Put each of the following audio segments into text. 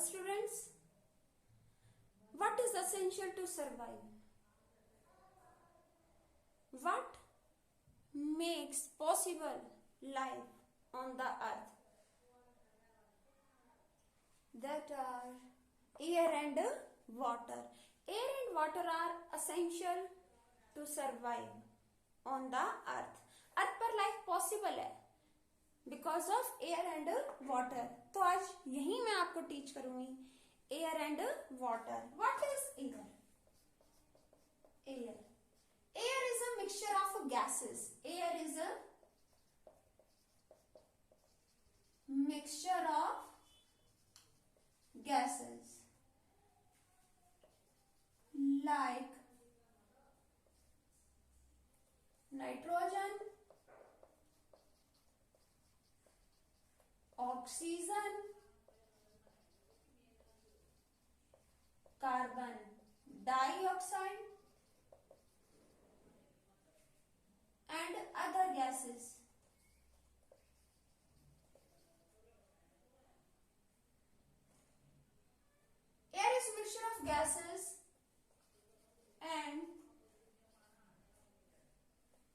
students, what is essential to survive? What makes possible life on the earth? That are air and water. Air and water are essential to survive on the earth. अर्थ पर life possible है because of air and water. तो आज यही मैं आपको teach करूंगी air and water. What is air? Air is a mixture of gases. Air is a mixture of gases like nitrogen, oxygen, carbon dioxide and other gases. Air is a mixture of gases and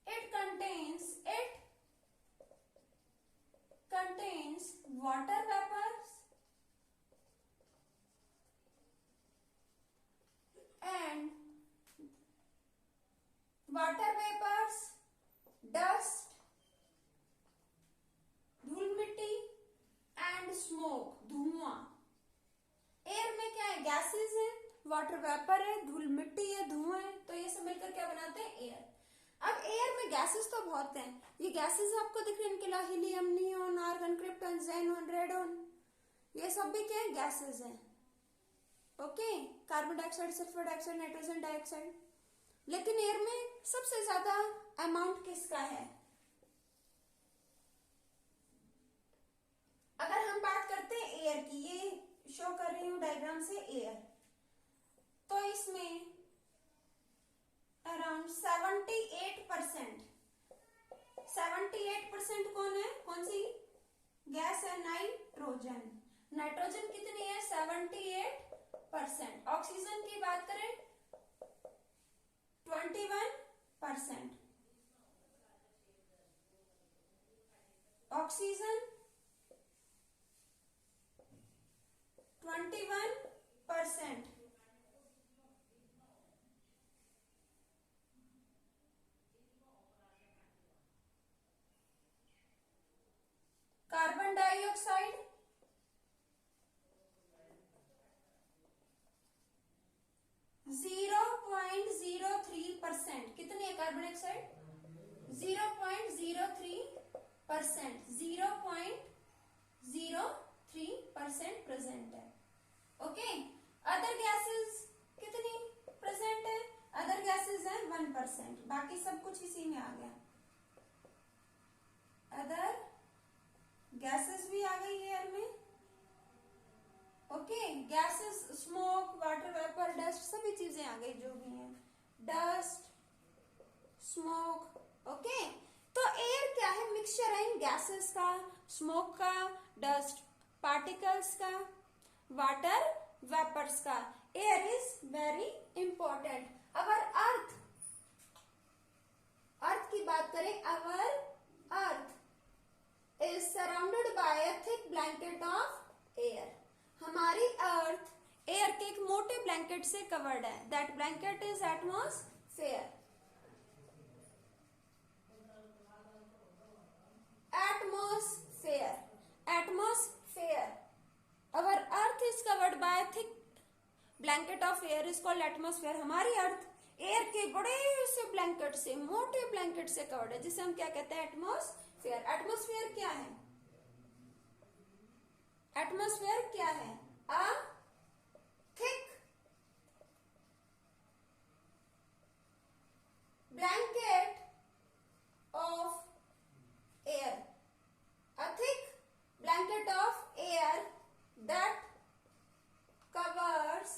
it contains water vapors dust, धूल मिट्टी and smoke, धुआं. Air में क्या है? Gases है, water vapour है, धूल मिट्टी है, धुआं है. तो ये सब मिलकर क्या बनाते हैं? एयर. अब एयर में गैसेस तो बहुत हैं. ये गैसेस आपको दिख रहे हैं, इनके अलावा helium, neon, argon, krypton, xenon, radon, ये सब भी क्या है? गैसेस हैं. Okay. Carbon dioxide, sulphur dioxide, nitrogen dioxide. लेकिन एयर में सबसे ज्यादा अमाउंट किसका है? अगर हम बात करते हैं एयर की, ये शो कर रही हूं डायग्राम से एयर, तो इसमें अराउंड 78% कौन है? कौन सी गैस है? नाइट्रोजन. नाइट्रोजन कितनी है? 78%. ऑक्सीजन की बात करें 21%. ऑक्सीजन 21%. Carbon dioxide 0.03%. कितनी है कार्बन डाइऑक्साइड? 0.03%. 0.03% प्रेजेंट है. ओके. अदर गैसेस कितनी प्रेजेंट है? अदर गैसेस है 1%. बाकी सब कुछ इसी में आ गया. अदर गैसेस भी आ गई एयर में. Okay. Gases, smoke, water vapour, dust, सभी चीजें आ गई जो भी हैं. Dust, smoke. ओके. तो एयर क्या है? मिक्सचर है इन गैसेस का, स्मोक का, डस्ट पार्टिकल्स का, वाटर वेपर्स का. Air is very important. Our earth की बात करें, अवर अर्थ is surrounded by a thick blanket of air. हमारी अर्थ एयर के एक मोटे ब्लैंकेट से कवर्ड है. That blanket is atmosphere. Atmosphere. Our earth is covered by a thick blanket of air is called atmosphere. हमारी अर्थ एयर के बड़े से ब्लैंकेट से, मोटे ब्लैंकेट से कवर्ड है, जिसे हम क्या कहते हैं? एटमॉस्फेयर. एटमॉस्फेयर क्या है? एटमॉस्फेयर क्या है? A thick blanket of air. A thick blanket of air that covers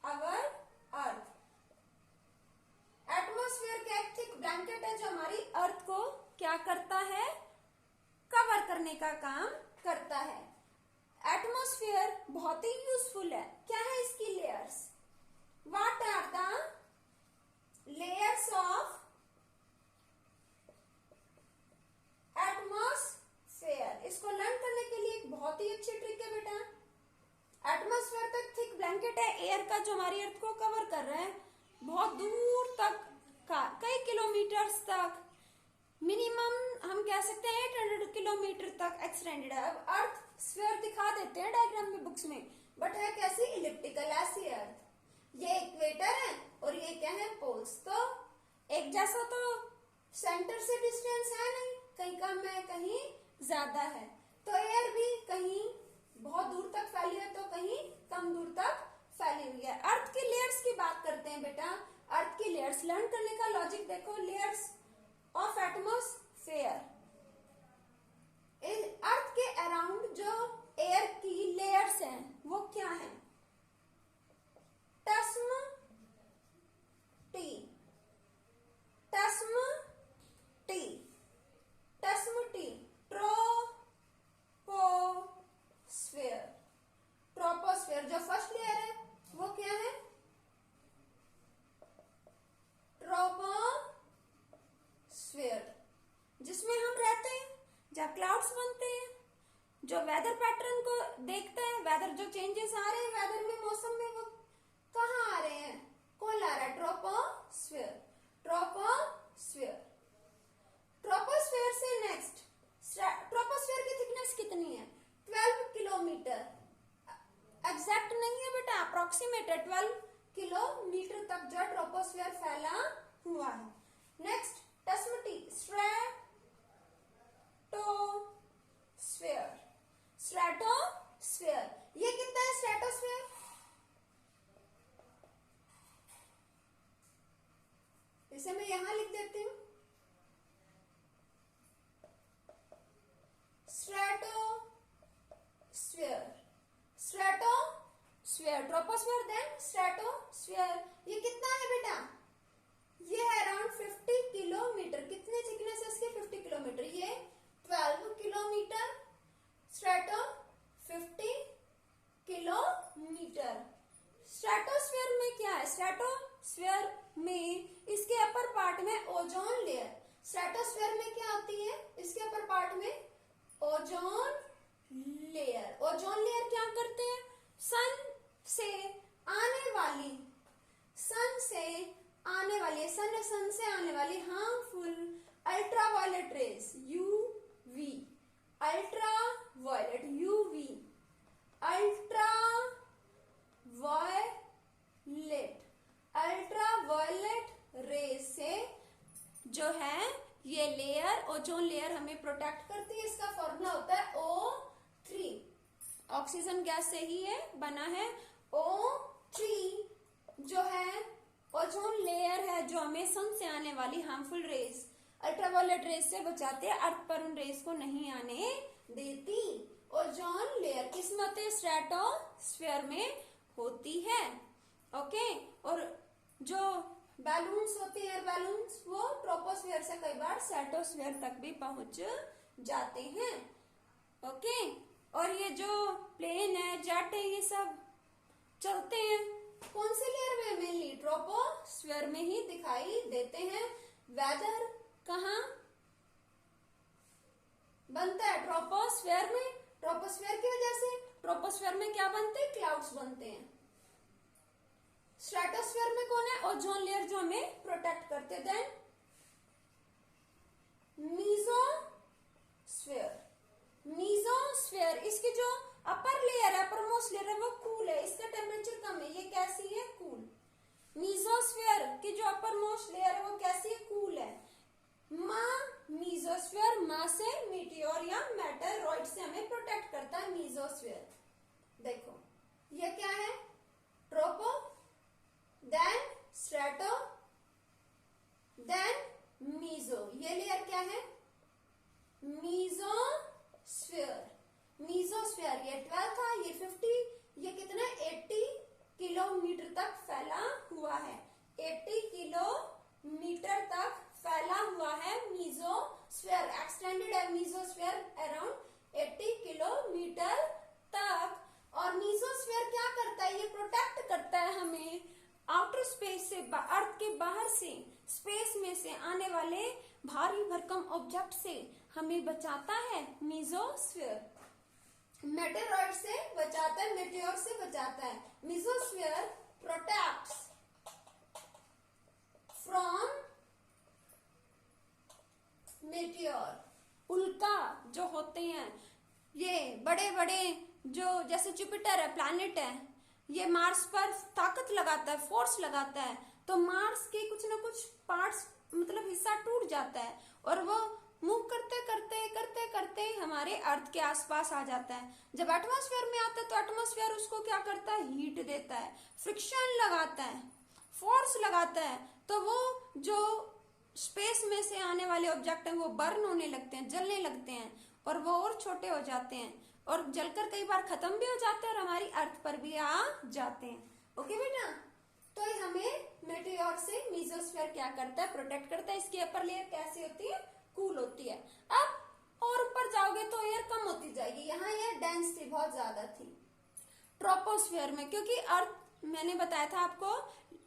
our earth. Atmosphere का एक थिक ब्लैंकेट है जो हमारी अर्थ को क्या करता है? कवर करने का काम करता है. एटमॉस्फेयर बहुत ही यूजफुल है। क्या है इसकी layers? What are the layers of atmosphere? इसको लर्न करने के लिए एक बहुत ही अच्छी ट्रिक है बेटा। एटमॉस्फेयर तो थिक ब्लैंकेट है एयर का जो हमारी अर्थ को कवर कर रहा है, बहुत दूर तक का, कई किलोमीटर्स तक, मिनिमम हम कह सकते हैं 800 किलोमीटर तक एक्सटेंडेड है। अब अर्थ स्फीयर दिखा देते हैं डायग्राम में, बुक्स में, बट है कैसी? इलिप्टिकल ऐसी अर्थ। ये इक्वेटर है और ये क्या है? पोल्स। तो एक जैसा तो सेंटर से डिस्टेंस है नहीं, कहीं कम है कहीं ज्यादा है। तो एयर भी कहीं बहुत दूर तक फैली है तो कहीं कम दूर तक फैली हुई है। अर्थ की लेयर्स की बात करते हैं बेटा। अर्थ की लेयर्स लर्न करने का लॉजिक देखो। लेयर्स ऑफ एटमॉस्फेयर, अर्थ के अराउंड जो एयर की लेयर्स हैं वो क्या है? टस्म टी, टस्म टी, टस्म टी, ट्रोपोस्फेयर। ट्रोपोस्फेयर जो फर्स्ट लेयर है वो क्या है? ट्रोपोस्फेयर, जिसमें हम रहते हैं, जहाँ क्लाउड्स बनते हैं, जो वेदर पैटर्न को देखते हैं, वेदर जो चेंजेस आ रहे हैं वेदर में, मौसम में, वो कहाँ आ रहे हैं? कौन ला रहा है? ट्रोपोस्फेयर। ट्रोपोस्फेयर, ट्रोपोस्फेयर से नेक्स्ट, ट्रोपोस्फेयर की थिकनेस कितनी है? 12 किलोमीटर। एग्जैक्ट नहीं है बेटा, अप्रोक्सीमेट है। 12 किलोमीटर तक जो ट्रोपोस्फेयर फैला हुआ है। नेक्स्ट टस्म टी, स्ट्रेटोस्फेयर। स्ट्रेटोस्फेयर ये कितना है? स्ट्रेटोस्फेयर इसे मैं यहां लिख देती हूं, stratosphere. Stratosphere, troposphere then stratosphere. ये कितना है बेटा? ये है अराउंड 50 किलोमीटर। कितने थिकनेस है इसकी? 50 किलोमीटर। ये 12 किलोमीटर, स्ट्रेटो 50 किलोमीटर। स्ट्रेटोस्फेयर में क्या है? स्ट्रेटोस्फेयर में इसके अपर पार्ट में ओजोन लेयर। स्ट्रेटोस्फेयर में क्या होती है? इसके अपर पार्ट में ओजोन लेयर। ओजोन लेयर क्या करते हैं? सन से आने वाली harmful ultraviolet rays, UV, ultraviolet rays से जो है ये लेयर, ओजोन लेयर हमें प्रोटेक्ट करती है। इसका फॉर्मूला होता है O3। ऑक्सीजन गैस से ही ये बना है। O3 जो है ओजोन लेयर है जो हमें सन से आने वाली हार्मफुल रेज, अल्ट्रावायलेट रेज से बचाते हैं, अर्थ पर उन रेज को नहीं आने देती। ओजोन लेयर किसमें होती है? स्ट्रेटोस्फेयर में होती है। ओके, और जो बैलून्स होते हैं, एयर बैलून्स, वो ट्रोपोस्फेयर से कई बार स्ट्रेटोस्फेयर तक भी पहुंच जाते हैं। ओके, और ये जो प्लेन है, जेट है, ये सब चलते हैं कौन से लेयर में? मेनली ट्रोपोस्फेयर में ही दिखाई देते हैं। वेदर कहाँ बनता है? ट्रोपोस्फेयर में। ट्रोपोस्फेयर की वजह से ट्रोपोस्फेयर में क्या बनते हैं? क्लाउड्स बनते हैं। स्ट्रेटोस्फेयर में कौन है? ओजोन लेयर जो हमें प्रोटेक्ट करते हैं। देन मीजोस्फेयर, इसकी जो अपर लेयर है, अपर मोस्ट लेयर है, वो कूल है, इसका टेम्परेचर कम है। ये कैसी है? कूल। मीजोस्फेयर की जो अपर मोस्ट लेयर है वो कैसी है? कूल है। मीजोस्फेयर मां से मीटियोर या मेटेरॉइड से हमें प्रोटेक्ट करता है। मीजोस्फेयर देखो ये क्या है? Tropo, then strato, then meso. ये लेयर क्या है? मीजोस्फेयर ये 12 था, ये 50, ये कितना? 80 किलोमीटर तक फैला हुआ है। 80 किलोमीटर तक फैला हुआ है मीजोस्फेयर, एक्सटेंडेड है मीजोस्फेयर अराउंड 80 किलोमीटर तक। से आने वाले भारी भरकम ऑब्जेक्ट से हमें बचाता है मीजोस्फीयर। मेटेरॉइड से बचाता है, मेटेओर से बचाता है। Mesosphere protects from Meteor. उल्का जो होते हैं, ये बड़े बड़े जो जैसे जुपिटर है, प्लैनेट है, ये मार्स पर ताकत लगाता है, फोर्स लगाता है, तो मार्स के कुछ ना कुछ पार्ट्स मतलब हिस्सा टूट जाता है और वो मूव करते करते करते करते हमारे अर्थ के आसपास आ जाता है। जब एटमॉस्फेयर में आता है तो एटमॉस्फेयर उसको क्या करता है, हीट देता है, फ्रिक्शन लगाता है, फोर्स लगाता है, तो वो जो स्पेस में से आने वाले ऑब्जेक्ट हैं वो बर्न होने लगते हैं, जलने लगते हैं और वो और छोटे हो जाते हैं और जलकर कई बार खत्म भी हो जाते हैं और हमारी अर्थ पर भी आ जाते हैं। ओके बेटा, तो ये हमें मेटेओर से मीजोस्फीयर क्या करता है, प्रोटेक्ट करता है। इसकी अपर लेयर कैसी होती है, कूल होती है। अब और ऊपर जाओगे तो एयर कम होती जाएगी, यहाँ एयर डेंस थी, बहुत ज्यादा थी। ट्रोपोस्फीयर में, क्योंकि अर्थ मैंने बताया था आपको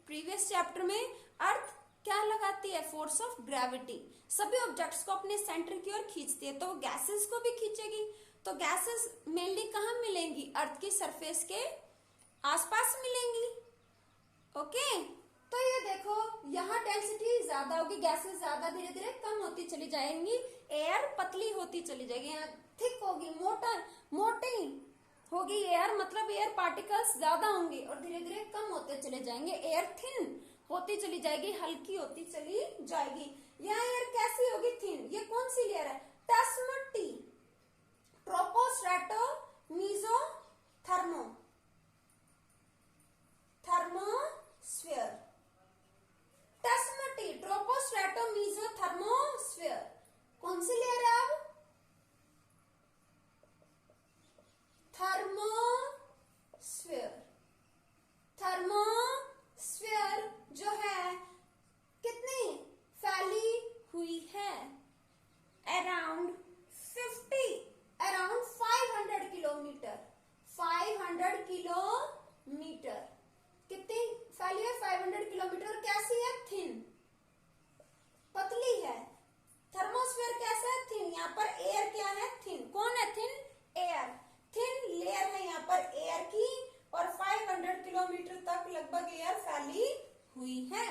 प्रीवियस चैप्टर में, अर्थ क्या लगाती है, फोर्स ऑफ ग्रेविटी, सभी ऑब्जेक्ट्स को अपने सेंटर की ओर खींचती है, तो वो गैसेस को भी खींचेगी। तो गैसेस मेनली कहाँ मिलेंगी, अर्थ की सरफेस के आसपास मिलेंगी। ओके, तो ये देखो यहाँ डेंसिटी ज्यादा होगी, गैसेस ज्यादा धीरे धीरे कम होती चली जाएंगी, एयर पतली होती चली जाएगी, यहाँ थिक होगी, मोटी होगी एयर, मतलब एयर पार्टिकल्स ज्यादा होंगे और धीरे धीरे कम होते चले जाएंगे, एयर थिन होती चली जाएगी, हल्की होती चली जाएगी। यहाँ एयर कैसी होगी, थिन। ये कौन सी लेयर है, टेस्मटी, ट्रोपोस्ट्रेटो, मीजो, थर्मोस्फीयर। टेस्मटी, ट्रोपोस्ट्रेटो, मीजो, थर्मोस्फीयर। कौन सी लेयर है अब, थर्मोस्फीयर। थर्मोस्फीयर जो है कितनी फैली हुई है, अराउंड 500 किलोमीटर, 500 किलोमीटर कितनी फैली है, 500 किलोमीटर। कैसी है, थिन, पतली है। थर्मोस्फीयर कैसा है, थिन। यहाँ पर एयर क्या है, थिन। कौन है थिन, एयर, थिन लेयर है यहाँ पर एयर की और 500 किलोमीटर तक लगभग एयर फैली हुई है।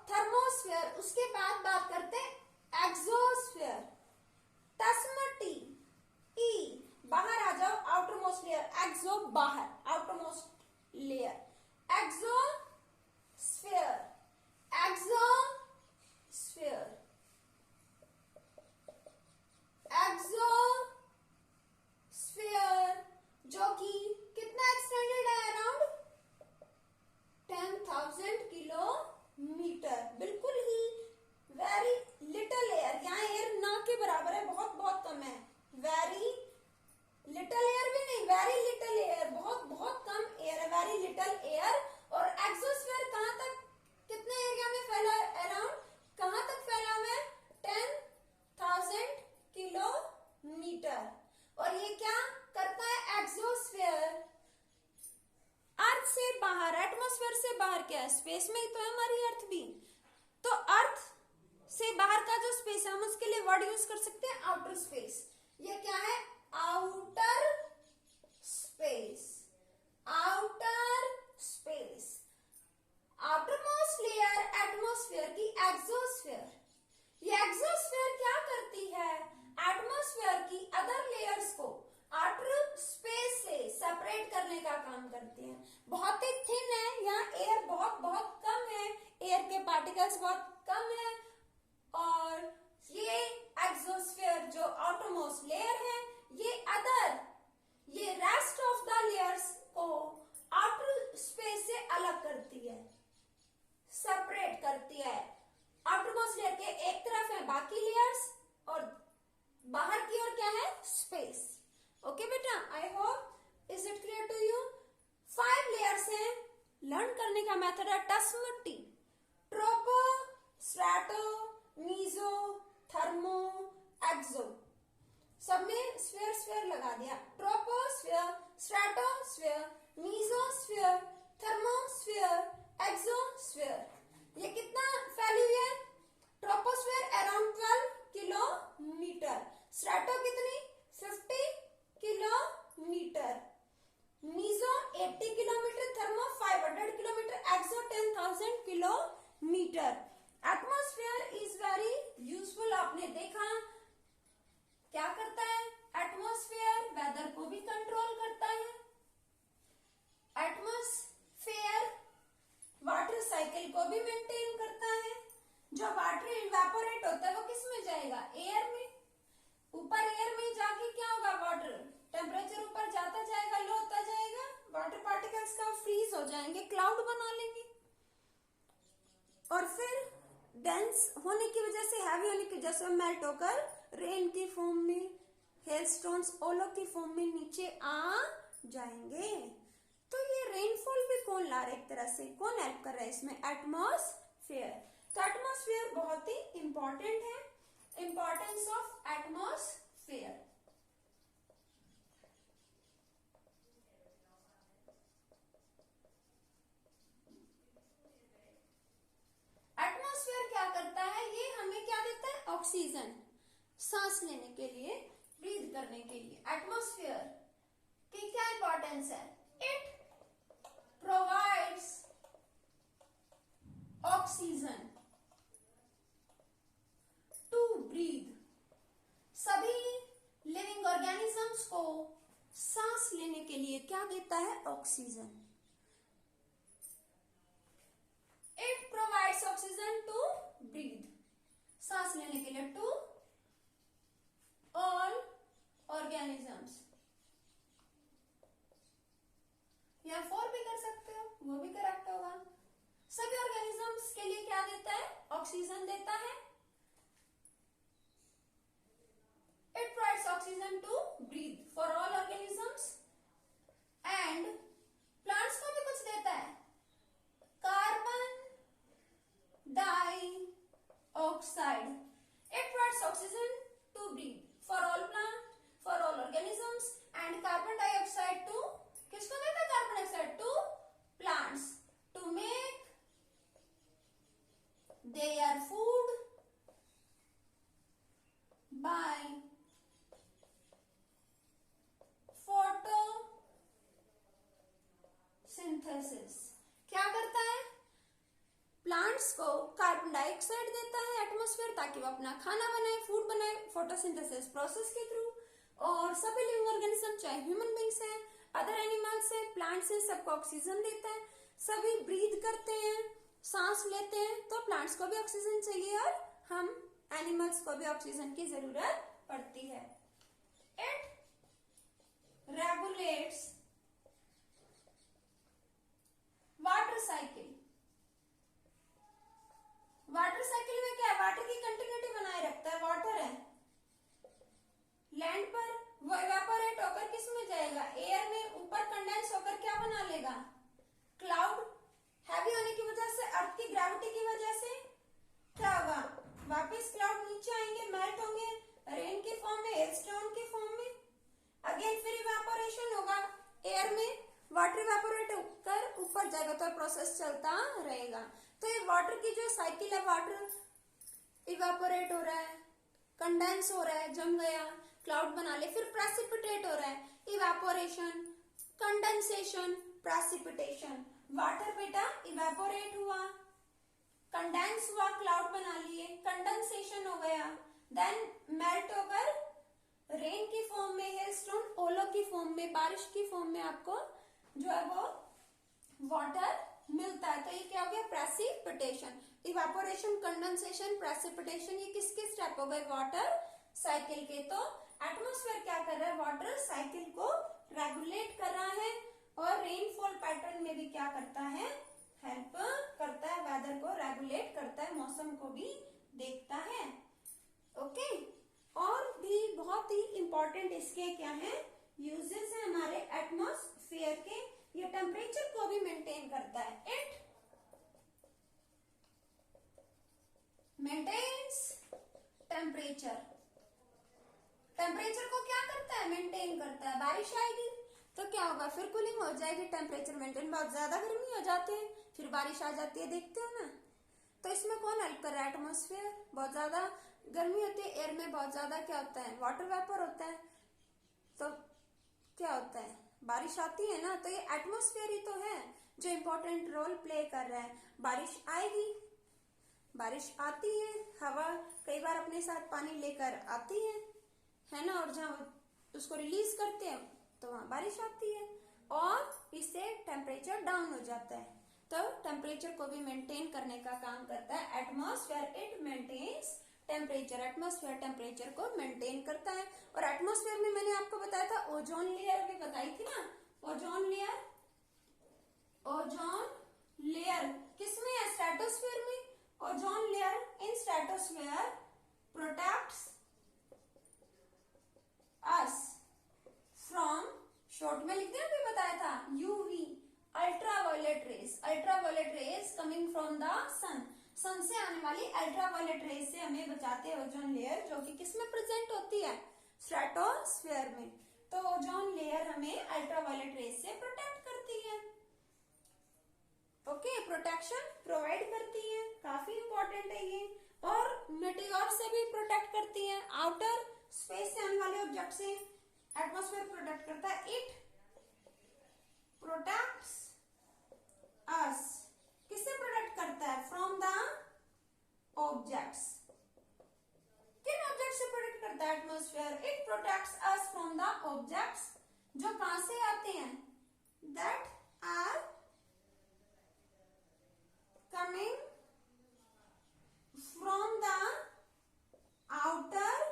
थर्मोस्फीयर, उसके बाद बात करते हैं एक्सोस्फीयर। टेस्मटी, ई, बाहर आ जाओ, आउटर मोस्ट लेयर, एक्सो बाहर, outer most layer, exosphere. Exosphere, exosphere जो कि कितना एक्सटेंडेड है, अराउंड 10,000 किलोमीटर, बिल्कुल ही वेरी लिटिल एयर। यहाँ एयर ना के बराबर है, बहुत बहुत कम है, वेरी लिटिल एयर भी नहीं, वेरी लिटिल एयर, बहुत बहुत कम एयर है, वेरी लिटिल एयर। और एक्सोस्फीयर कहाँ तक, कितने एरिया में फैला है, अराउंड कहाँ तक फैला हुआ है, 10,000 किलोमीटर। और ये क्या करता है, एक्सोस्फीयर अर्थ से बाहर, एटमॉस्फेयर से बाहर क्या है, स्पेस में ही तो है हमारी अर्थ भी, तो अर्थ से बाहर का जो स्पेस है हम उसके लिए वर्ड यूज कर सकते हैं आउटर स्पेस। ये क्या है, outer space, outer space. Outer most layer atmosphere की, एक्सोस्फीयर। ये एक्सोस्फीयर क्या करती है, एटमॉस्फेयर की अदर लेयर्स को आउटर स्पेस से सेपरेट करने का काम करती है। बहुत ही थिन है, यहाँ एयर बहुत बहुत कम है, एयर के पार्टिकल्स बहुत कम है और ये एक्सोस्फीयर जो आउटर मोस्ट लेयर है ये रेस्ट ऑफ द लेयर्स को आउटर स्पेस से अलग करती है, सेपरेट करती है। आउटर मोस्ट लेयर के एक तरफ है बाकी लेयर्स और बाहर की ओर क्या है, स्पेस। ओके बेटा, I hope is it clear to you. 5 layers हैं, लर्न करने का मेथड है टेस्मटी, tropo, strato, meso, thermo, exo. सब में स्फीयर स्फीयर लगा दिया, troposphere, stratosphere, mesosphere, thermosphere, exosphere. ये कितना फैली हुई है? ट्रोपोस्फेयर अराउंड 12 किलोमीटर, स्ट्रेटो कितनी 50 kilometre, meso 80 kilometre, thermo 500 kilometre, exo 10,000 kilometre. Atmosphere is very useful. आपने देखा क्या करता है? एटमॉस्फेयर वेदर को भी कंट्रोल करता है। एटमॉस्फेयर वाटर साइकिल को भी मेंटेन करता है। जो वाटर इवेपोरेट होता है वो किस में जाएगा? एयर में। ऊपर एयर में जाके क्या होगा? वाटर टेम्परेचर ऊपर जाता जाएगा, लो होता जाएगा, वाटर पार्टिकल्स का फ्रीज हो जाएंगे, क्लाउड बना लेंगे, और फिर डेंस होने की वजह से, हैवी होने की वजह से मेल्ट होकर रेन की फॉर्म में, हेलस्टोन्स, ओलो की फॉर्म में नीचे आ जाएंगे। तो ये रेनफॉल भी कौन ला रहा है? एक तरह से कौन हेल्प कर रहा है इसमें? एटमॉस्फेयर। तो एटमॉस्फेयर बहुत ही इंपॉर्टेंट है। Importance of atmosphere. एटमॉस्फेयर क्या करता है? ये हमें क्या देता है? ऑक्सीजन, सांस लेने के लिए, ब्रीथ करने के लिए। एटमॉस्फेयर की क्या इंपॉर्टेंस है? It provides oxygen to breathe. सभी लिविंग ऑर्गेनिजम्स को सांस लेने के लिए क्या देता है? Oxygen. It provides oxygen to breathe, सांस लेने के लिए, टू ऑल ऑर्गेनिजम्स। या फोर भी कर सकते हो, वो भी करेक्ट होगा। सभी ऑर्गेनिजम्स के लिए क्या देता है? ऑक्सीजन देता है। It provides oxygen to breathe for all organisms. And plants को भी कुछ देता है, carbon dioxide. It provides oxygen to breathe for all plant, for all organisms, and carbon dioxide to, किसको देता है carbon dioxide? To plants, to make their food by photosynthesis. क्या करता है? प्लांट्स को कार्बन डाइऑक्साइड देता है एटमॉस्फेयर, ताकि वो अपना खाना बनाए, फूड बनाए, फोटोसिंथेसिस प्रोसेस के थ्रू। और सभी लिविंग ऑर्गेनिज्म, चाहे ह्यूमन बींग्स हैं, अदर एनिमल्स हैं, प्लांट्स हैं, सबको ऑक्सीजन देता है। सभी ब्रीथ करते हैं, सांस लेते हैं, तो प्लांट्स को भी ऑक्सीजन चाहिए और हम एनिमल्स को भी ऑक्सीजन की जरूरत पड़ती है। It regulates water cycle. Water cycle में क्या है? वाटर की कंटिन्यूटी बनाए रखता है। वाटर है लैंड पर, वो इवेपोरेट होकर किस में जाएगा? एयर में। ऊपर कंडेंस होकर क्या बना लेगा? क्लाउड। हैवी होने की वजह से, अर्थ की ग्रेविटी की वजह से क्या होगा? वापस क्लाउड नीचे आएंगे, मेल्ट होंगे, रेन की फॉर्म में, हेलस्टोन की फॉर्म में। अगेन फिर इवेपोरेशन होगा एयर में, वाटर इवेपोरेट होकर ऊपर जाएगा, तो प्रोसेस चलता रहेगा। तो ये वाटर की जो साइकिल है, वाटर इवेपोरेट हो रहा है, कंडेंस हो रहा है, जम गया, क्लाउड बना ले, फिर प्रेसिपिटेट हो रहा है, इवेपोरेशन, कंडेंसेशन, प्रेसिपिटेशन। वाटर बेटा इवेपोरेट हुआ, कंडेंस हुआ, क्लाउड बना लिए, कंडेंसेशन हो गया, देन मेल्ट होकर रेन की फॉर्म में, हेलस्टोन, ओलो की फॉर्म में, बारिश की फॉर्म में आपको जो है वो वाटर मिलता है। तो ये क्या हो गया? प्रेसिपिटेशन। इवेपोरेशन, कंडेंसेशन, प्रेसिपिटेशन, ये किसके स्टेप हो गए? वाटर साइकिल के। तो एटमॉस्फेयर क्या कर रहा है? वाटर साइकिल को रेगुलेट कर रहा है, और रेनफॉल पैटर्न में भी क्या करता है? हेल्प करता है, वेदर को रेगुलेट करता है, मौसम को भी देखता है। ओके। और भी बहुत ही इंपॉर्टेंट इसके क्या है? यूजेस है हमारे एटमॉस्फेयर के। ये टेम्परेचर को भी मेंटेन करता है। It maintains temperature. टेम्परेचर को क्या करता है? मेंटेन करता है। बारिश आएगी तो क्या होगा? फिर कूलिंग हो जाएगी, टेम्परेचर मेंटेन। बहुत ज्यादा गर्मी हो जाती है, फिर बारिश आ जाती है, देखते हो ना। तो इसमें कौन हेल्प कर रहा है? एटमॉस्फेयर। बहुत ज्यादा गर्मी होती है एयर में, बहुत ज्यादा क्या होता है? वाटर वेपर होता है। तो क्या होता है? बारिश आती है ना, तो ये एटमॉस्फेयर ही तो है जो इम्पोर्टेंट रोल प्ले कर रहा है। बारिश आएगी, बारिश आती है, हवा कई बार अपने साथ पानी लेकर आती है ना, और जहां उसको रिलीज करते हैं तो वहां बारिश आती है, और इससे टेम्परेचर डाउन हो जाता है। तो टेम्परेचर को भी मेंटेन करने का काम करता है atmosphere. It maintains temperature. Atmosphere temperature को मेंटेन करता है। और एटमॉस्फेयर में मैंने आपको बताया था, ओजोन लेयर भी बताई थी ना। ओजोन लेयर, ओजोन लेयर किसमें है? स्ट्रेटोस्फेयर में। Ozone layer in stratosphere protects us from, short में लिख दिया, भी बताया था, UV ultraviolet rays. Ultraviolet rays coming from the sun. Sun से आने वाली अल्ट्रावायलेट रेस से हमें बचाते हैं ओजोन लेयर, जो कि किसमें प्रेजेंट होती है? स्ट्रेटोस्फेयर में। तो ओजोन लेयर हमें अल्ट्रावायलेट रेस से प्रोटेक्ट करती है। ओके, प्रोटेक्शन प्रोवाइड करती है, काफी इंपॉर्टेंट है ये। और मेटेओर से भी प्रोटेक्ट करती है, आउटर स्पेस से आने वाले ऑब्जेक्ट से एटमॉस्फेयर प्रोटेक्ट करता है। इट प्रोटेक्ट्स अस, किससे प्रोटेक्ट करता है? From the objects. किन ऑब्जेक्ट से प्रोटेक्ट करता है atmosphere? It protects us from the objects जो कहां से आते हैं? That are coming from the outer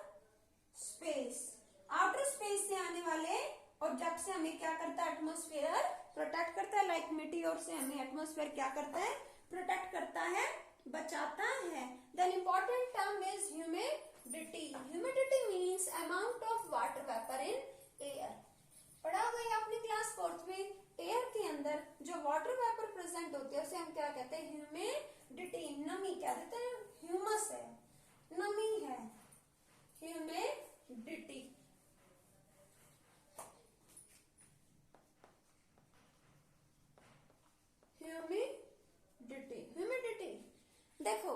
space. Outer space से आने वाले ऑब्जेक्ट से हमें क्या करता है? एटमॉस्फेयर प्रोटेक्ट करता है। लाइक मीटियोर से हमें एटमॉस्फेयर क्या करता है? प्रोटेक्ट करता है, बचाता है। Then important term is humidity. Humidity means amount of water vapour in air. पढ़ा होगा ये आपने क्लास 4th में। एयर के अंदर जो वाटर वेपर प्रेजेंट होती है उसे हम क्या कहते हैं? ह्यूमिडिटी। नमी क्या देते हैं? ह्यूमस है, नमी है, ह्यूमिडिटी। Humidity, humidity. देखो,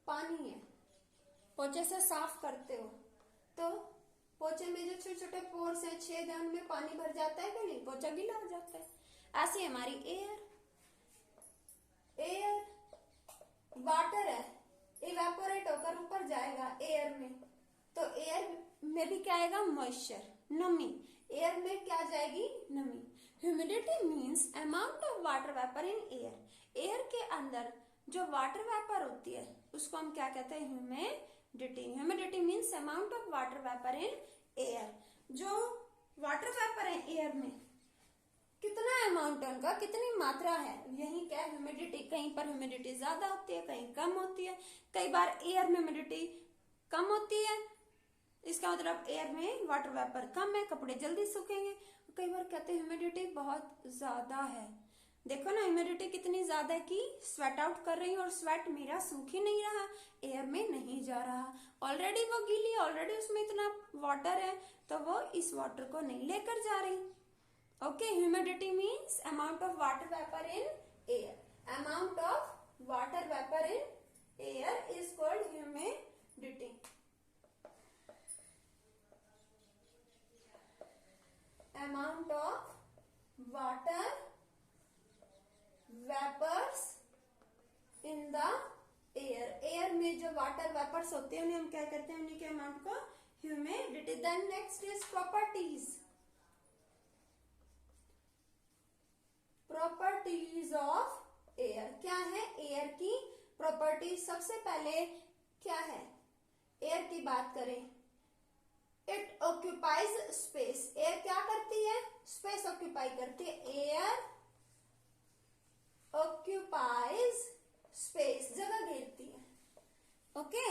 पानी है, पोछे से साफ करते हो तो पोछे में जो छोटे छोटे पोर्स हैं, छेद हैं, उनमें पानी भर जाता है कि नहीं? पोछा गीला हो जाता है। ऐसी हमारी एयर, एयर वाटर है, इवेपोरेट होकर ऊपर जाएगा एयर में, तो एयर में भी क्या आएगा? मॉइस्चर, नमी। एयर में क्या जाएगी? नमी। Humidity means amount of water vapour in air. Air के अंदर जो वाटर वेपर होती है उसको हम क्या कहते हैं? Humidity. Humidity means amount of water vapour in air. जो वाटर वेपर है एयर में, कितना अमाउंट है उनका, कितनी मात्रा है, यही क्या है? ह्यूमिडिटी। कहीं पर ह्यूमिडिटी ज्यादा होती है, कहीं कम होती है। कई बार एयर में ह्यूमिडिटी कम होती है, इसका मतलब एयर में वाटर वेपर कम है, कपड़े जल्दी सूखेंगे। कई बार कहते हैं ह्यूमिडिटी बहुत ज्यादा है। देखो ना, ह्यूमिडिटी कितनी ज्यादा है कि स्वेट आउट कर रही हूँ और स्वेट मेरा सूख ही नहीं रहा, एयर में नहीं जा रहा। ऑलरेडी वो गीली है, ऑलरेडी उसमें इतना वाटर है, तो वो इस वाटर को नहीं लेकर जा रही। Okay, humidity means amount of water vapour in air. Amount of water vapour in air is called humidity. Amount of water vapours in the air. Air में जो वाटर वेपर्स होते हैं उन्हें हम क्या कहते हैं? उन्हीं के अमाउंट को humidity. Then next is properties. Properties of air क्या है? एयर की प्रॉपर्टीज सबसे पहले क्या है? एयर की बात करें, इट ऑक्यूपाइज स्पेस। एयर क्या करती है? स्पेस ऑक्यूपाई करती है। एयर ऑक्यूपाइज स्पेस, जगह घेरती है। ओके,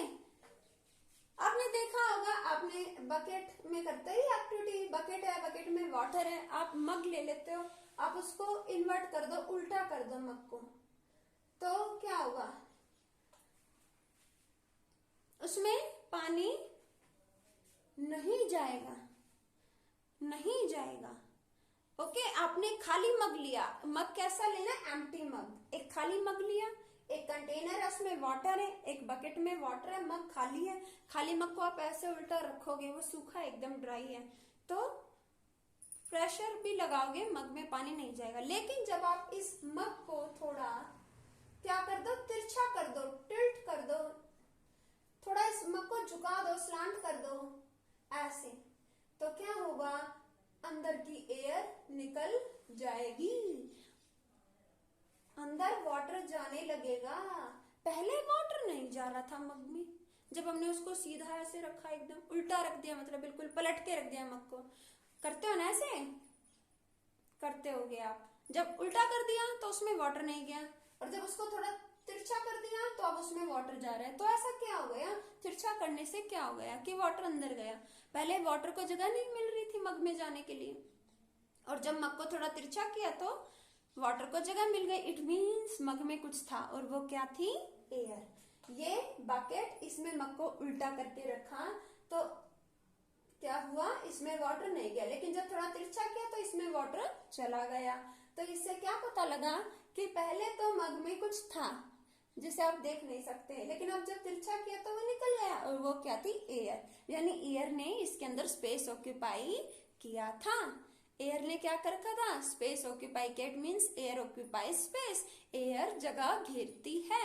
आपने देखा होगा, आपने बकेट में करते ही एक्टिविटी, बकेट है, बकेट में वाटर है, आप मग ले लेते हो, आप उसको इन्वर्ट कर दो, उल्टा कर दो मग को, तो क्या होगा? उसमें पानी नहीं जाएगा, नहीं जाएगा। ओके, आपने खाली मग लिया, मग कैसा लेना? एम्प्टी मग। एक खाली मग लिया, एक कंटेनर है उसमें वाटर है, एक बकेट में वाटर है, मग खाली है। खाली मग को आप ऐसे उल्टा रखोगे, वो सूखा एकदम ड्राई है, तो प्रेशर भी लगाओगे मग में पानी नहीं जाएगा। लेकिन जब आप इस मग को थोड़ा क्या कर दो, तिरछा कर दो, टिल्ट कर दो, थोड़ा इस मग को झुका दो, स्लांट कर दो ऐसे, तो क्या होगा, अंदर की एयर निकल जाएगी, अंदर वाटर जाने लगेगा। पहले वाटर नहीं जा रहा था मग में, जब हमने उसको सीधा ऐसे रखा, एकदम उल्टा रख दिया, मतलब बिल्कुल पलट के रख दिया मग को। करते हो ना ऐसे, करते होगे आप। जब उल्टा कर दिया तो उसमें वाटर नहीं गया, और जब उसको थोड़ा तिरछा कर दिया तो अब उसमें वाटर जा रहा है। तो ऐसा क्या हो गया, तिरछा करने से क्या हो गया कि वाटर अंदर गया। पहले वाटर को जगह नहीं मिल रही थी मग में जाने के लिए, और जब मग को थोड़ा तिरछा किया तो वाटर को जगह मिल गई। इट मीन्स मग में कुछ था, और वो क्या थी, एयर। ये बकेट, इसमें मग को उल्टा करके रखा तो क्या हुआ, इसमें वाटर नहीं गया, लेकिन जब थोड़ा तिरछा किया तो इसमें वाटर चला गया। तो इससे क्या पता लगा कि पहले तो मग में कुछ था जिसे आप देख नहीं सकते, लेकिन अब जब तिरछा किया तो वो निकल गया, और वो क्या थी, एयर। यानी एयर ने इसके अंदर स्पेस ऑक्यूपाई किया था। एयर ने क्या कर रखा था, स्पेस ऑक्यूपाई किया। It means air occupy space, air जगह घेरती है।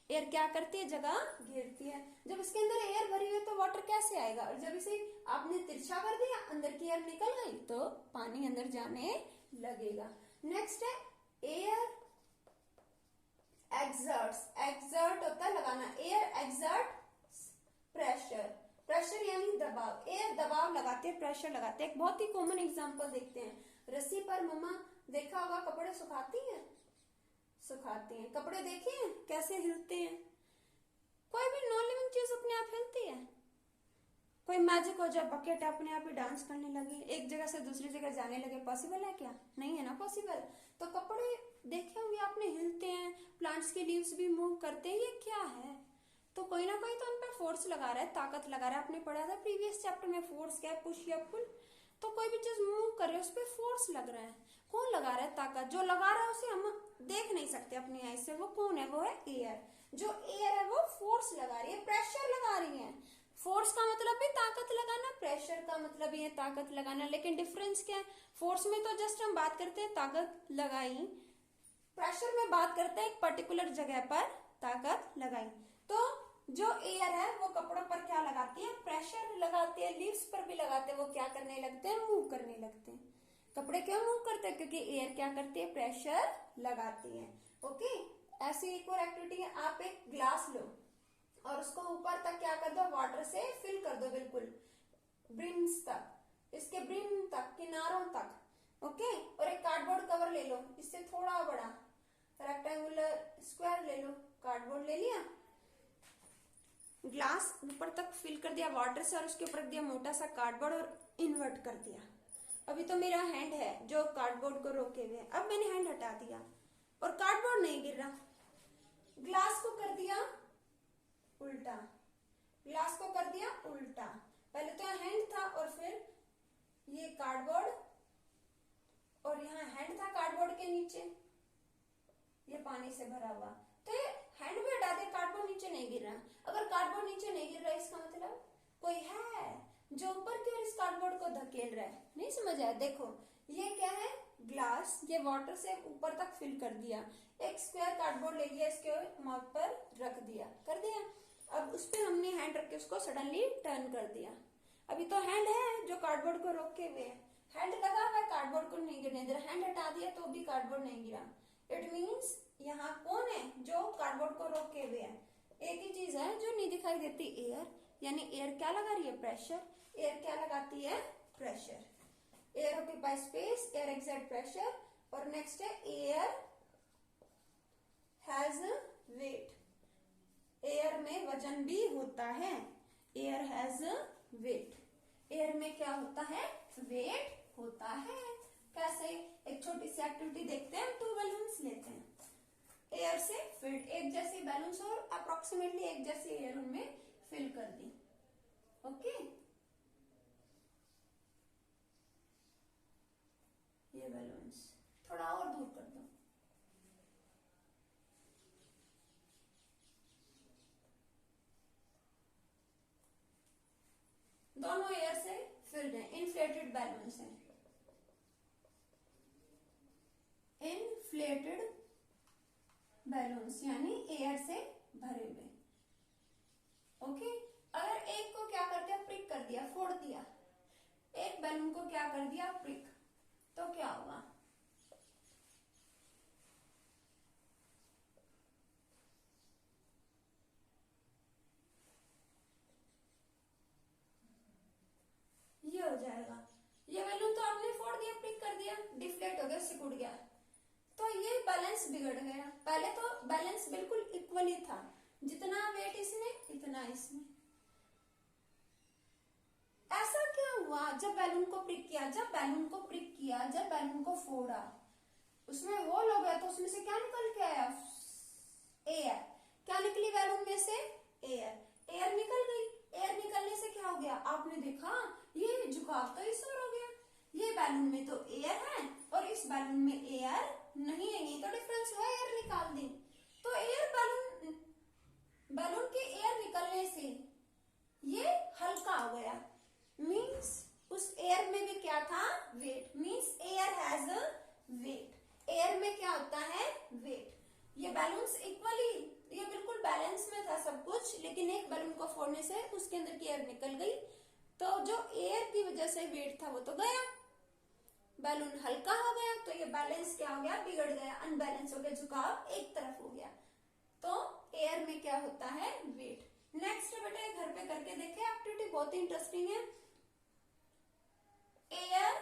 एयर क्या करती है, जगह घेरती है। जब इसके अंदर एयर भरी हुई तो वाटर कैसे आएगा, और जब इसे आपने तिरछा कर दिया, अंदर की एयर निकल गई, तो पानी अंदर जाने लगेगा। नेक्स्ट है एयर एक्सर्ट्स। एक्सर्ट होता है लगाना, एयर एक्सर्ट प्रेशर। प्रेशर यानी दबाव, एयर दबाव लगाते हैं, प्रेशर लगाते हैं। एक बहुत ही कॉमन एग्जांपल देखते हैं, रस्सी पर मम्मा देखा होगा कपड़े सुखाती हैं, सुखाते हैं कपड़े, देखे हैं कैसे हिलते हैं। कोई भी नॉन लिविंग चीज अपने आप हिलती है। कोई मैजिक हो जाए, बकेट अपने आप ही डांस करने लगे, एक जगह से दूसरी जगह जाने लगे, पॉसिबल है क्या, नहीं है ना पॉसिबल। तो कपड़े देखे होंगे आपने, हिलते हैं, प्लांट्स के लीव्स भी मूव करते हैं, ये क्या है, तो कोई ना कोई तो उन पर फोर्स लगा रहा है, ताकत लगा रहा है। आपने पढ़ा था प्रीवियस चैप्टर में, फोर्स क्या है, पुश या पुल। तो कोई भी चीज मूव कर रही है, उस पर फोर्स लग रहा है। कौन लगा रहा है, ताकत। जो लगा रहा है उसे हम देख नहीं सकते अपनी आई से, वो कौन है, वो है एयर। जो एयर है वो फोर्स लगा रही है, प्रेशर लगा रही है। फोर्स का मतलब भी ताकत लगाना, प्रेशर का मतलब भी है ताकत लगाना। लेकिन डिफरेंस क्या है, फोर्स में तो जस्ट हम बात करते हैं ताकत लगाई, प्रेशर में बात करते हैं एक पर्टिकुलर जगह पर ताकत लगाई। तो जो एयर है वो कपड़ों पर क्या लगाती है, प्रेशर लगाती है। लीव्स पर भी लगाते हैं, वो क्या करने लगते हैं, मूव करने लगते हैं। कपड़े क्यों मूव करते हैं, क्योंकि एयर क्या करती है, प्रेशर लगाती है। ओके, ऐसी एक और एक्टिविटी है, आप एक ग्लास लो और उसको ऊपर तक क्या कर दो, वाटर से फिल कर दो, बिल्कुल ब्रिम्स तक, इसके ब्रिम तक, किनारों तक। ओके, और एक कार्डबोर्ड कवर ले लो, इससे थोड़ा बड़ा रेक्टेंगुलर स्क्वायर ले लो, कार्डबोर्ड ले लिया, ग्लास ऊपर तक फिल कर दिया वाटर से, और उसके ऊपर रख दिया मोटा सा कार्डबोर्ड और इन्वर्ट कर दिया। अभी तो मेरा हैंड है जो कार्डबोर्ड को रोके हुए, अब मैंने हैंड हटा दिया और कार्डबोर्ड नहीं गिर रहा। ग्लास को कर दिया उल्टा, ग्लास को कर दिया उल्टा। पहले तो यहाँ हैंड था और फिर ये कार्डबोर्ड, और यहाँ हैंड था कार्डबोर्ड के नीचे, ये पानी से भरा हुआ, तो ये हैंड भी हटा दे, कार्डबोर्ड नीचे नहीं गिर रहा। अगर कार्डबोर्ड नीचे नहीं गिर रहा, इसका मतलब कोई है जो ऊपर की ओर इस कार्डबोर्ड को धकेल रहा है। नहीं समझ आया, देखो ये क्या है, ग्लास, ये वाटर से ऊपर तक फिल कर दिया, एक स्क्वायर कार्डबोर्ड ले लिया, इसके माउथ पर रख दिया, कर दिया। अब उस पर हमने हैंड रख के उसको सडनली टर्न कर दिया। अभी तो हैंड है जो कार्डबोर्ड को रोके हुए है, हैंड लगा हुआ है, कार्डबोर्ड को नहीं गिरने दे रहा। हैंड हटा दिया तो भी कार्डबोर्ड नहीं गिरा। इट मीन्स यहाँ कौन है जो कार्डबोर्ड को रोके हुए है, एक ही चीज है जो नहीं दिखाई देती, एयर। यानी एयर क्या लगा रही है, प्रेशर। एयर क्या लगाती है, pressure. Air occupy space, air exert pressure. और नेक्स्ट है एयर हैज वेट, एयर में वजन भी होता है, एयर हैज वेट। एयर में क्या होता है, वेट होता है। कैसे, एक छोटी सी एक्टिविटी देखते हैं, 2 बैलून्स लेते हैं, एयर से फिल्ड, एक जैसी बैलून्स और अप्रोक्सीमेटली एक जैसी एयर उनमें फिल कर दी। ओके, ये बैलून्स थोड़ा और दूर कर दो, दोनों एयर से फिल्ड है, इन्फ्लेटेड बैलून्स हैं, इन्फ्लेटेड बैलून्स यानी एयर से भरे हुए। ओके, अगर एक को क्या कर दिया, प्रिक कर दिया, फोड़ दिया, एक बैलून को क्या कर दिया, प्रिक, तो क्या होगा, ये हो जाएगा, ये बैलून तो आपने फोड़ दिया, प्रिक कर दिया, डिफ्लेक्ट हो गया, सिकुड़ गया, तो ये बैलेंस बिगड़ गया। पहले तो बैलेंस बिल्कुल इक्वली था, जितना वेट इसमें इतना इसमें। ऐसा क्या हुआ, जब बैलून को प्रिक किया, जब बैलून को प्रिक किया, जब बैलून को फोड़ा, उसमें होल हो गया, तो उसमें से क्या निकल के आया, एयर। क्या निकली बैलून में से, एयर, एयर निकल गई। एयर निकलने से क्या हो गया, आपने देखा ये झुकाव तो इस ओर हो गया, ये बैलून में तो एयर है और इस बैलून में एयर नहीं है, ये तो डिफरेंस है, एयर निकाल दी, तो एयर बैलून के एयर निकलने से ये हल्का हो गया, मीन्स उस एयर में भी क्या था, weight, means air has a weight. Air में क्या होता है, वेट। ये बैलून्स इक्वली, ये बिल्कुल बैलेंस में था सब कुछ, लेकिन एक बैलून को फोड़ने से उसके अंदर की एयर निकल गई, तो जो एयर की वजह से वेट था वो तो गया, बैलून हल्का हो गया, तो ये बैलेंस क्या हो गया, बिगड़ गया, अनबैलेंस हो गया, झुकाव एक तरफ हो गया, तो एयर में क्या होता है, वेट। नेक्स्ट बेटा घर पे करके देखे, एक्टिविटी बहुत ही इंटरेस्टिंग है। एयर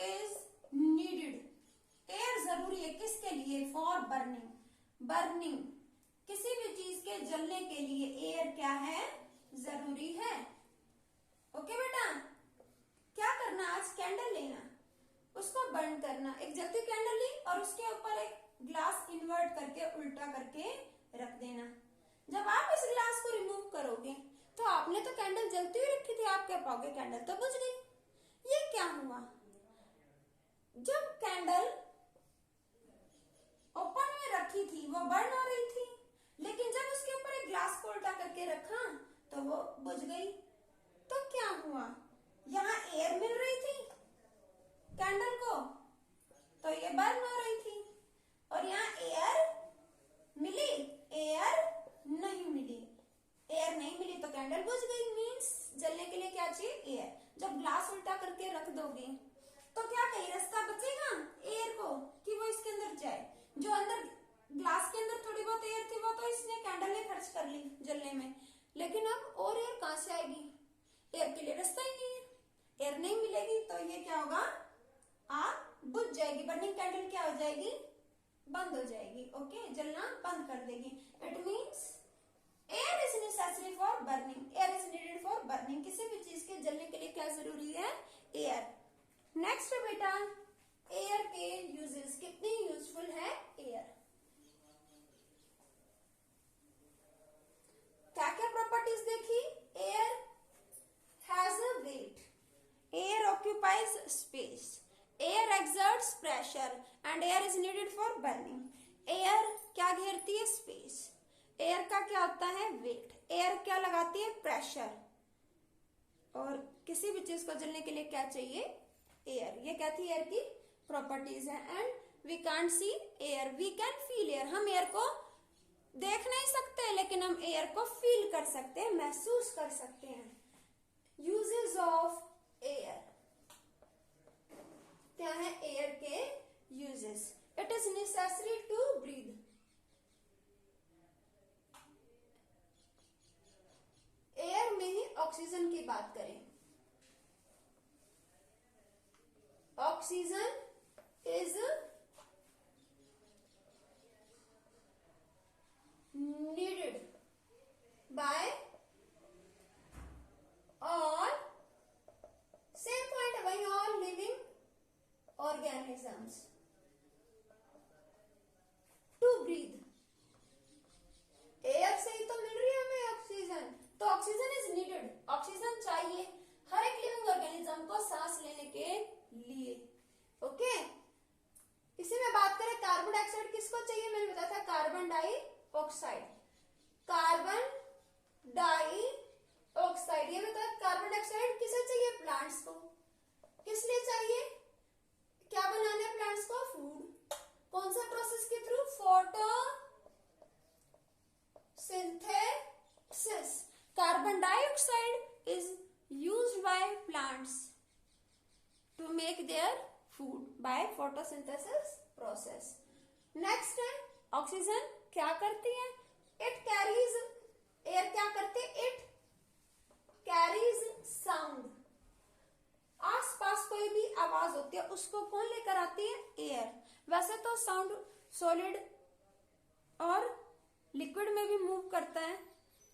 इज नीडेड, एयर जरूरी है किसके लिए, फॉर बर्निंग, बर्निंग, किसी भी चीज के जलने के लिए एयर क्या है, जरूरी है। ओके बेटा, क्या करना, आज कैंडल लेना, उसको बर्न करना, एक जलती कैंडल ली और उसके ऊपर एक ग्लास इन्वर्ट करके उल्टा करके रख देना। जब आप इस ग्लास को रिमूव करोगे तो आपने तो कैंडल जलती हुई रखी थी, आप क्या पाओगे, कैंडल तो बुझ गई। ये क्या हुआ, जब कैंडल ओपन में रखी थी वो बर्न हो रही थी, लेकिन जब उसके ऊपर एक ग्लास को उल्टा करके रखा तो वो बुझ गई। तो क्या हुआ, यहाँ एयर मिल रही थी कैंडल को, तो ये बर्न हो रही थी, और यहाँ एयर मिली, एयर नहीं मिली, एयर नहीं मिली तो कैंडल बुझ गई, मींस जलने के लिए क्या चाहिए, एयर। जब ग्लास उल्टा करके रख दोगे तो क्या कहीं रास्ता बचेगा एयर को कि वो इसके अंदर जाए, जो अंदर ग्लास के अंदर थोड़ी बहुत एयर थी वो तो इसने कैंडल ने खर्च कर ली जलने में, लेकिन अब और एयर कहां से आएगी, एयर के लिए रास्ता ही नहीं है, एयर नहीं मिलेगी, तो ये क्या होगा, आग बुझ जाएगी, बर्निंग कैंडल क्या हो जाएगी, बंद हो जाएगी। ओके, जलना बंद कर देगी। It means air is necessary for burning, air is needed for burning, किसी भी चीज के जलने के लिए क्या जरूरी है, एयर। नेक्स्ट बेटा, एयर के यूजेस, कितने यूजफुल है एयर, क्या क्या प्रॉपर्टीज देखी, air has a weight, air occupies space, air exerts pressure and air is needed for burning. Air क्या घेरती है, स्पेस, एयर का क्या होता है, वेट, एयर क्या लगाती है, प्रेशर, और किसी भी चीज को जलने के लिए क्या चाहिए, एयर। ये क्या थी एयर की प्रॉपर्टीज है। And we can't see air, we can feel air, हम एयर को देख नहीं सकते लेकिन हम एयर को फील कर सकते हैं, महसूस कर सकते हैं। यूजेस ऑफ एयर, क्या है एयर के uses, it is necessary to breathe, air में ही ऑक्सीजन की बात करें, oxygen is needed by all, same point वही, all living organisms to breathe, air से ही तो मिल रही है हमें ऑक्सीजन, तो ऑक्सीजन इज नीडेड, ऑक्सीजन चाहिए हर एक लिविंग ऑर्गेनिज्म को सांस लेने के लिए। ओके, इसी में बात करें कार्बन डाइऑक्साइड किसको चाहिए, मैंने बताया था कार्बन डाइऑक्साइड, कार्बन डाइऑक्साइड, ये मैं डाइऑक्साइड किसे चाहिए? प्लांट्स को। किस लिए चाहिए? क्या बनाने प्लांट्स को? फूड। कौन सा प्रोसेस के through? Photosynthesis. Carbon dioxide is used by plants to make their food by photosynthesis process. Next है ऑक्सीजन। क्या करती है? इट कैरीज, एयर क्या करते? It carries sound. आसपास कोई भी आवाज होती है उसको कौन लेकर आती है? एयर। वैसे तो साउंड सॉलिड और लिक्विड में भी मूव करता है,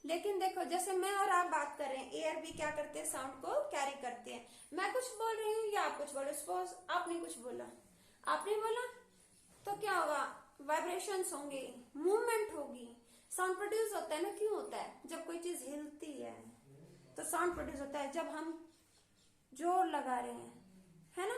लेकिन देखो जैसे मैं और आप बात कर रहे हैं, एयर भी क्या करते हैं? साउंड को कैरी करते हैं। मैं कुछ बोल रही हूँ या आप कुछ बोल रहे हो, सपोज आपने कुछ बोला, आपने बोला तो क्या होगा? वाइब्रेशंस होंगे, मूवमेंट होगी, साउंड प्रोड्यूस होता है ना। क्यों होता है? जब कोई चीज हिलती है तो साउंड प्रोड्यूस होता है। जब हम जोर लगा रहे हैं, है ना,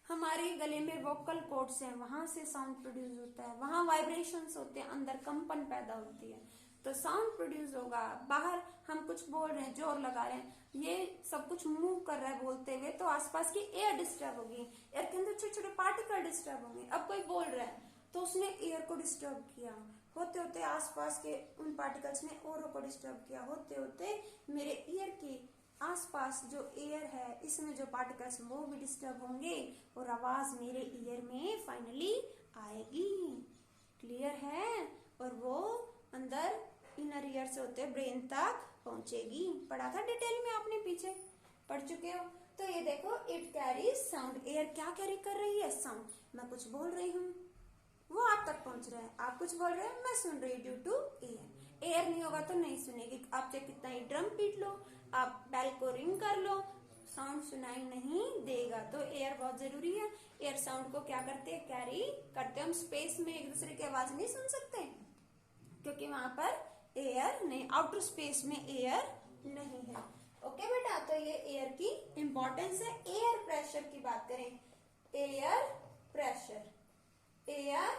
हमारे गले में वोकल कॉर्ड्स हैं, वहां से साउंड प्रोड्यूस होता है, वहां वाइब्रेशंस होते हैं, अंदर कंपन पैदा होती है, तो साउंड प्रोड्यूस होगा। बाहर हम कुछ बोल रहे हैं, जोर लगा रहे हैं, ये सब कुछ मूव कर रहा है बोलते हुए, तो आसपास की एयर डिस्टर्ब होगी, एयर के अंदर छोटे छोटे पार्टिकल डिस्टर्ब होंगे। अब कोई बोल रहा है तो उसने एयर को डिस्टर्ब किया, होते होते आसपास के उन पार्टिकल्स ने और को डिस्टर्ब किया, होते होते मेरे ईयर के आसपास जो एयर है इसमें जो पार्टिकल्स वो भी डिस्टर्ब होंगे और आवाज मेरे ईयर में फाइनली आएगी। क्लियर है? और वो अंदर इनर ईयर से होते ब्रेन तक पहुंचेगी। पढ़ा था डिटेल में आपने, पीछे पढ़ चुके हो। तो ये देखो, इट कैरीज साउंड। एयर क्या कैरी कर रही है? साउंड। मैं कुछ बोल रही हूँ, वो आप तक पहुंच रहा है, आप कुछ बोल रहे हैं, मैं सुन रही, ड्यू टू एयर। एयर नहीं होगा तो नहीं सुनेगी। आप चाहे कितना ही ड्रम पीट लो, आप बेल को रिंग कर लो, साउंड सुनाई नहीं देगा। तो एयर बहुत जरूरी है। एयर साउंड को क्या करते हैं? कैरी करते हैं। हम स्पेस में एक दूसरे की आवाज नहीं सुन सकते क्योंकि वहां पर एयर नहीं, आउटर स्पेस में एयर नहीं है। ओके बेटा, तो ये एयर की इंपॉर्टेंस है। एयर प्रेशर की बात करें, air pressure, air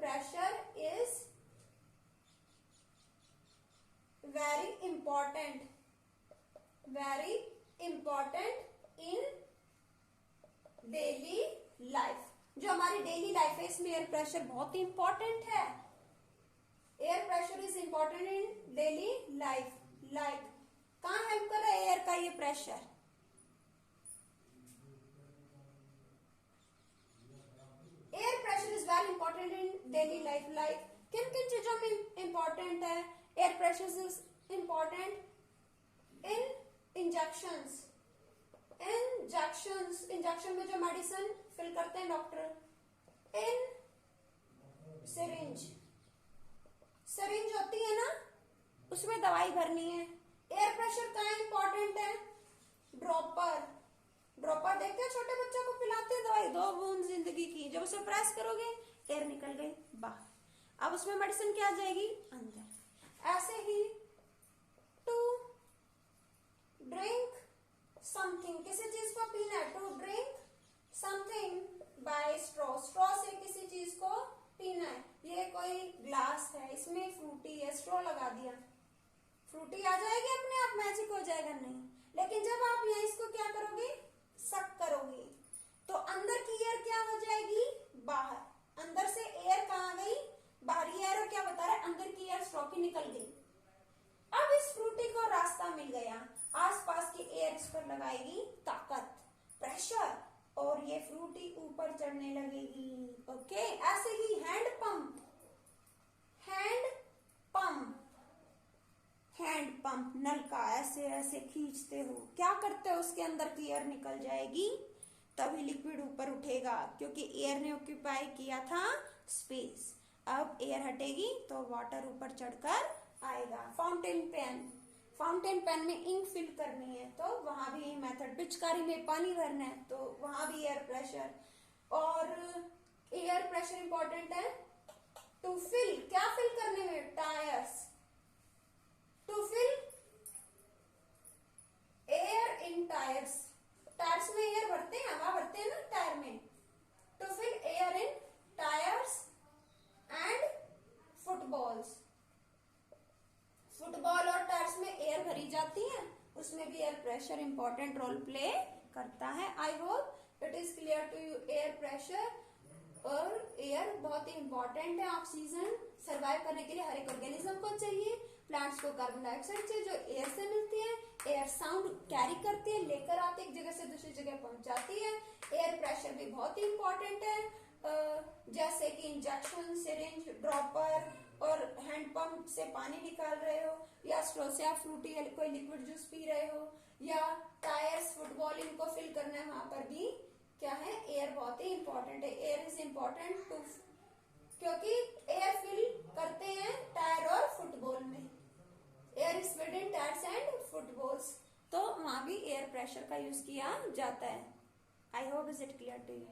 pressure is very important in daily life। जो हमारी डेली लाइफ है इसमें एयर प्रेशर बहुत ही इंपॉर्टेंट है। Air pressure is important in daily life. Like कहाँ हेल्प कर रहा है एयर का ये pressure? Air pressure is very important in daily life. Like किन किन चीजों में इंपॉर्टेंट है air pressure? Is important in injections. Injection में जो मेडिसिन फिल करते हैं डॉक्टर, इन सिरिंज, सिरिंज होती है ना, उसमें दवाई भरनी है। एयर प्रेशर कहाँ इंपॉर्टेंट है? ड्रॉपर। ड्रॉपर देखते हैं, छोटे बच्चों को पिलाते हैं दवाई, 2 बूंद जिंदगी की। जब उसे प्रेस करोगे एयर निकल गई बाहर, अब उसमें मेडिसिन क्या जाएगी? अंदर। ऐसे ही टू ड्रिंक समथिंग, किसी चीज को पीना है, to drink something by straw, straw से किसी चीज को पीना है। ये कोई ग्लास है, इसमें फ्रूटी है, स्ट्रॉ लगा दिया, फ्रूटी आ जाएगी अपने आप, मैजिक हो जाएगा? नहीं। लेकिन जब आप यहाँ इसको क्या करोगे? सक करोगे, तो अंदर की एयर क्या हो जाएगी? बाहर। अंदर से एयर कहाँ गई? बाहरी एयर। और क्या बता रहा है? अंदर की एयर स्ट्रॉ की निकल गई। अब इस फ्रूटी को रास्ता मिल गया, आसपास की एयर इस पर लगाएगी ताकत, प्रेशर, और ये फ्रूटी ऊपर चढ़ने लगेगी। ओके, ऐसे ही hand pump, hand pump, hand pump, नलका ऐसे ऐसे खींचते हो, क्या करते हो? उसके अंदर की एयर निकल जाएगी, तभी लिक्विड ऊपर उठेगा, क्योंकि एयर ने ऑक्यूपाई किया था स्पेस। अब एयर हटेगी तो वाटर ऊपर चढ़कर आएगा। फाउंटेन पेन, फाउंटेन पेन में इंक फिल करनी है तो वहां भी मेथड। पिचकारी में पानी भरना है तो वहां भी एयर प्रेशर। और एयर प्रेशर इंपॉर्टेंट है टू फिल, क्या फिल करने में? Tyres, to fill air in tyres. Tyres में एयर भरते हैं, हवा भरते हैं ना टायर में। To fill air in tyres and footballs. Football और टायर्स में एयर भरी जाती है, उसमें भी air pressure important role play करता है। I hope it is clear to you. Air pressure और एयर बहुत ही इंपॉर्टेंट है। ऑक्सीजन सर्वाइव करने के लिए हर एक ऑर्गेनिज्म को चाहिए। प्लांट्स को कार्बन डाइऑक्साइड चाहिए जो एयर से मिलती है। एयर साउंड कैरी करती है, लेकर आती है, एक जगह से दूसरी जगह पहुंचाती है। एयर प्रेशर भी बहुत ही इंपॉर्टेंट है। जैसे कि इंजेक्शन, सिरिंज, ड्रॉपर और हैंड पंप से पानी निकाल रहे हो, या स्ट्रो से आप फ्रूटी या कोई लिक्विड जूस पी रहे हो, या टायर्स, फुटबॉल इनको फिल करना है, वहां पर भी क्या है, एयर बहुत ही इंपॉर्टेंट है। एयर इज इंपॉर्टेंट टू, क्योंकि एयर फिल करते हैं टायर और फुटबॉल में। Air is filled in tyres and footballs, तो वहां भी एयर प्रेशर का यूज किया जाता है। I hope is it clear to you.